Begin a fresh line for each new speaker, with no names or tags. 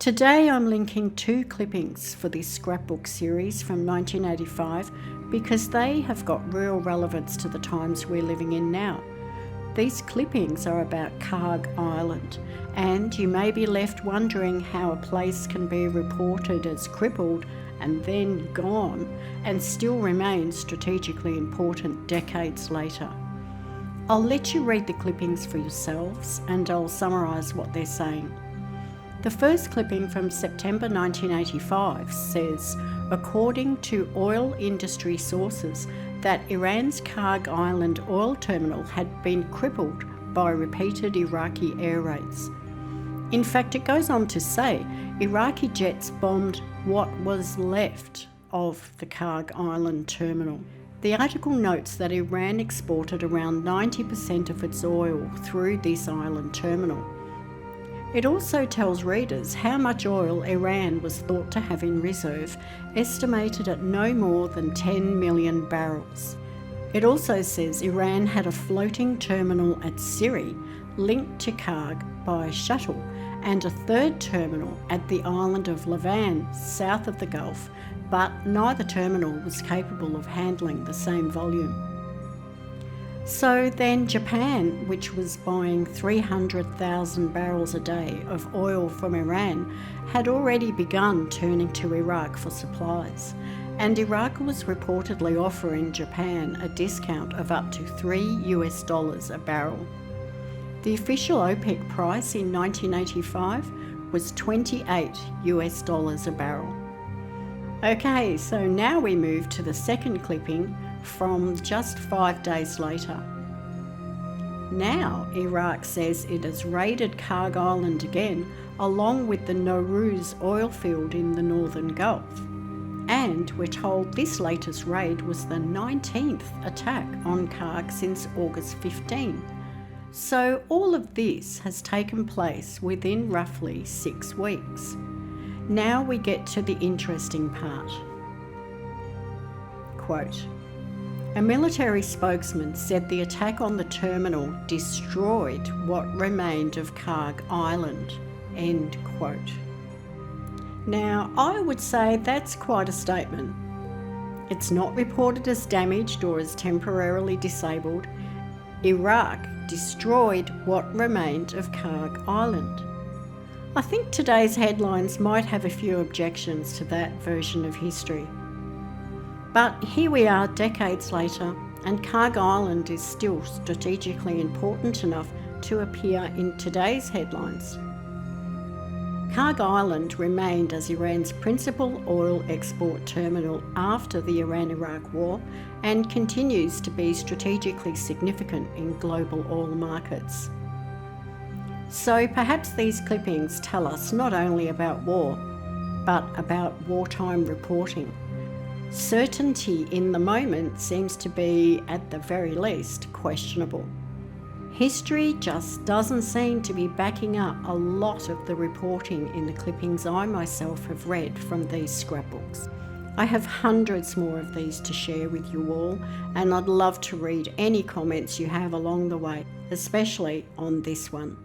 Today I'm linking two clippings for this scrapbook series from 1985 because they have got real relevance to the times we're living in now. These clippings are about Kharg Island, and you may be left wondering how a place can be reported as crippled and then gone and still remain strategically important decades later. I'll let you read the clippings for yourselves and I'll summarise what they're saying. The first clipping from September 1985 says, according to oil industry sources, that Iran's Kharg Island oil terminal had been crippled by repeated Iraqi air raids. In fact, it goes on to say Iraqi jets bombed what was left of the Kharg Island terminal. The article notes that Iran exported around 90% of its oil through this island terminal. It also tells readers how much oil Iran was thought to have in reserve, estimated at no more than 10 million barrels. It also says Iran had a floating terminal at Siri linked to Kharg by shuttle and a third terminal at the island of Lavan, south of the Gulf, but neither terminal was capable of handling the same volume. So then Japan, which was buying 300,000 barrels a day of oil from Iran, had already begun turning to Iraq for supplies, and Iraq was reportedly offering Japan a discount of up to $3 a barrel. The official OPEC price in 1985 was $28 a barrel. Okay, so now we move to the second clipping from just 5 days later. Now Iraq says it has raided Kharg Island again, along with the Nowruz oil field in the northern Gulf. And we're told this latest raid was the 19th attack on Kharg since August 15. So all of this has taken place within roughly 6 weeks. Now we get to the interesting part. Quote, a military spokesman said the attack on the terminal destroyed what remained of Kharg Island. End quote. Now, I would say that's quite a statement. It's not reported as damaged or as temporarily disabled. Iraq destroyed what remained of Kharg Island. I think today's headlines might have a few objections to that version of history. But here we are decades later, and Kharg Island is still strategically important enough to appear in today's headlines. Kharg Island remained as Iran's principal oil export terminal after the Iran-Iraq War and continues to be strategically significant in global oil markets. So perhaps these clippings tell us not only about war, but about wartime reporting. Certainty in the moment seems to be, at the very least, questionable. History just doesn't seem to be backing up a lot of the reporting in the clippings I myself have read from these scrapbooks. I have hundreds more of these to share with you all, and I'd love to read any comments you have along the way, especially on this one.